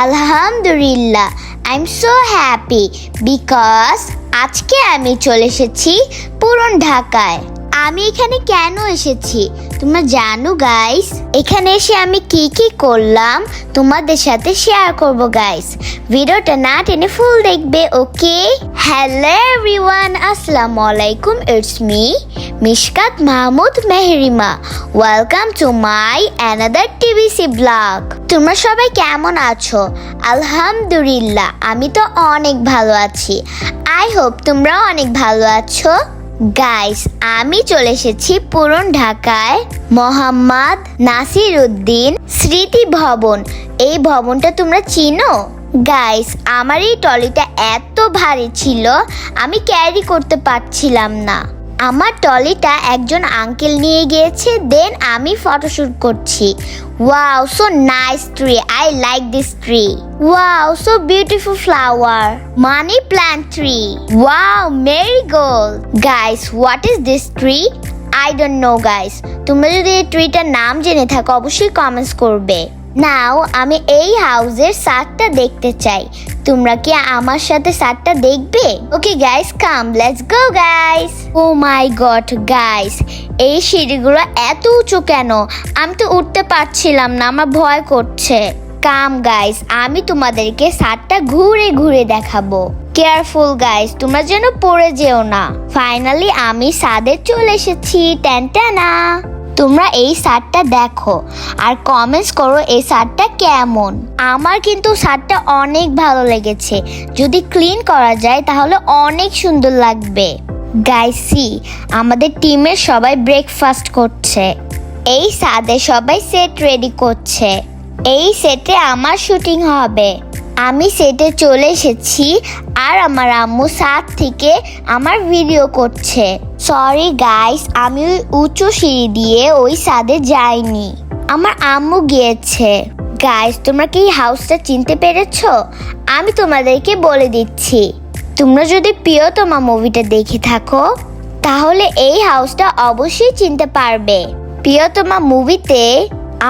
আলহামদুলিল্লাহ, I am so happy because আজকে আমি চলে এসেছি পুরান ঢাকায়। আমি এখানে কেন এসেছি তোমরা জানো গাইস? এখানে এসে আমি কি কি করলাম তোমাদের সাথে শেয়ার করব গাইস। ভিডিওটা না টেনে ফুল দেখবে, ওকে? হ্যালো এভরিওয়ান, আসসালামু আলাইকুম, it's me Mishkat Mahmud Mehrima. Welcome to my another TVC blog. তোমরা সবাই কেমন আছো? আলহামদুলিল্লাহ, আমি তো অনেক ভালো আছি। আই হোপ তোমরাও অনেক ভালো আছো। গাইস, আমি চলে এসেছি পুরান ঢাকায় মোহাম্মদ নাসিরউদ্দিন স্মৃতি ভবন। এই ভবনটা তোমরা চিনো? গাইস, আমার এই ট্রলিটা এত ভারী ছিল আমি ক্যারি করতে পারছিলাম না। আমার ট্রলিটা একজন আঙ্কেল নিয়ে গিয়েছে, দেন আমি ফটোশুট করছি। Wow, so nice tree, I like this tree. Wow, so beautiful flower, money plant tree. Wow, marigold. Guys, what is this tree? I don't know guys. তোমরা যদি এই ট্রিটার নাম জেনে থাকো অবশ্যই কমেন্টস করবে। নাও আমি এই হাউসের ছাদটা দেখতে চাই। তোমরা কি আমার সাথে ছাদটা দেখবে? Okay guys, come let's go guys. Oh my god guys, এই সিঁড়িগুলো এত উঁচু কেন? আমি তো উঠতে পারছিলাম না, আমার ভয় করছে। কাম গাইস, আমি তোমাদেরকে ছাদটা ঘুরে ঘুরে দেখাবো। কেয়ারফুল গাইস, তোমরা যেন পড়ে যেও না। ফাইনালি আমি ছাদে চলে এসেছি। টেনটেনা। তোমরা এই শার্টটা দেখো আর কমেন্টস করো এই শার্টটা কেমন। আমার কিন্তু শার্টটা অনেক ভালো লেগেছে। যদি ক্লিন করা যায় তাহলে অনেক সুন্দর লাগবে। গাইস সি, আমাদের টিমের সবাই ব্রেকফাস্ট করছে। এই ছাদে সবাই সেট রেডি করছে। এই সেটে আমার শুটিং হবে। আমি সেটে চলে এসেছি আর আমার আম্মু ছাদ থেকে আমার ভিডিও করছে। সরি গাইস, আমি ওই উঁচু সিঁড়ি দিয়ে ওই ছাদে যাইনি, আমার আম্মু গিয়েছে। গাইস, তোমরা কি হাউসটা চিনতে পেরেছো? আমি তোমাদেরকে বলে দিচ্ছি। তোমরা যদি প্রিয়তমা মুভিটা দেখে থাকো তাহলে এই হাউসটা অবশ্যই চিনতে পারবে। প্রিয়তমা মুভিতে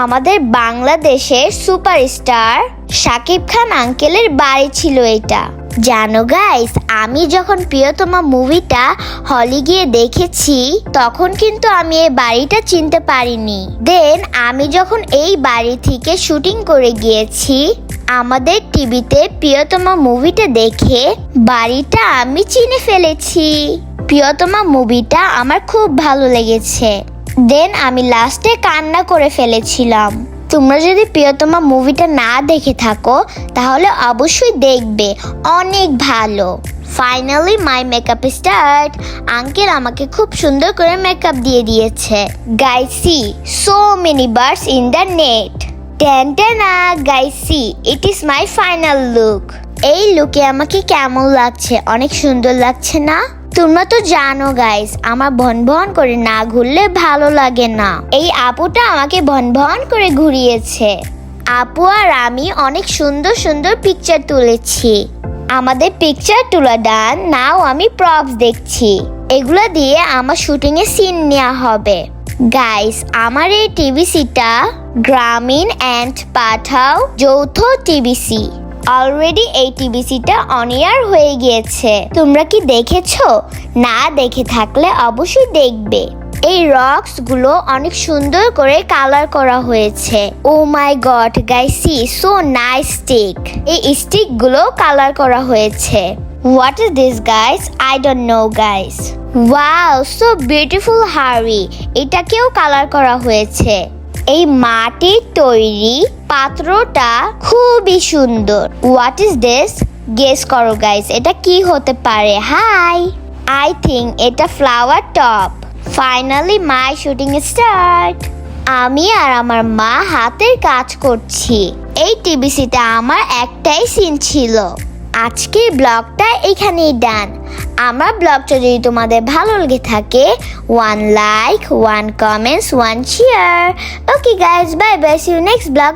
আমাদের বাংলাদেশের সুপারস্টার শাকিব খান আঙ্কেলের বাড়ি ছিল এটা। জানো গাইস, আমি যখন প্রিয়তমা মুভিটা হলে গিয়ে দেখেছি তখন কিন্তু আমি এই বাড়িটা চিনতে পারিনি। দেন আমি যখন এই বাড়ি থেকে শুটিং করে গিয়েছি আমাদের টিভিতে প্রিয়তমা মুভিটা দেখে বাড়িটা আমি চিনে ফেলেছি। প্রিয়তমা মুভিটা আমার খুব ভালো লেগেছে। দেন আমি লাস্টে কান্না করে ফেলেছিলাম। তোমরা যদি প্রিয়তমা মুভিটা না দেখে থাকো তাহলে অবশ্যই দেখবে, অনেক ভালো। Finally my makeup start. Uncle আমাকে খুব সুন্দর করে মেকআপ দিয়ে দিয়েছে। Guys see, so many birds in the net. টেনটেনা। Guys see, it is my final look. এই লুকে আমাকে কেমন লাগছে? অনেক সুন্দর লাগছে না? তোমরা তো জানো গাইস, আমার ভন ভন করে না ঘুরলে ভালো লাগে না। এই আপুটা আমাকে ভন ভন করে ঘুরিয়েছে। আপু আর আমি অনেক সুন্দর সুন্দর পিকচার তুলেছি। আমাদের পিকচার তোলা ডান, নাও আমি প্রপস দেখছি। এগুলো দিয়ে আমার শুটিং এ সিন নেওয়া হবে। গাইস, আমার এই টিভিসিটা গ্রামীণ অ্যান্ড পাঠাও যৌথ টিভিসি। অলরেডি এই টিভিসিটা অন এয়ার হয়ে গিয়েছে। তোমরা কি দেখেছো? না দেখে থাকলে অবশ্যই দেখবে। এই রক্স গুলো অনেক সুন্দর করে কালার করা হয়েছে। Oh my god guys see, so nice stick. এই স্টিক গুলো কালার করা হয়েছে। What is this guys? I don't know guys. Wow, so beautiful হাড়ি, এটাকেও কালার করা হয়েছে। এই মাটির তৈরি পাত্রটা খুবই সুন্দর। What is this? গেস করো গাইস, এটা কি হতে পারে? হাই, আই থিঙ্ক এটা ফ্লাওয়ার টপ। ফাইনালি মাই শুটিং স্টার্ট। আমি আর আমার মা হাতের কাজ করছি। এই টিভিসিটা আমার একটাই সিন ছিল। আজকের ব্লগটা এখানেই ডান। আমার ব্লগটা যদি তোমাদের ভালো লেগে থাকে, 1 like, 1 comments, 1 share. Okay guys, bye bye, see you next blog.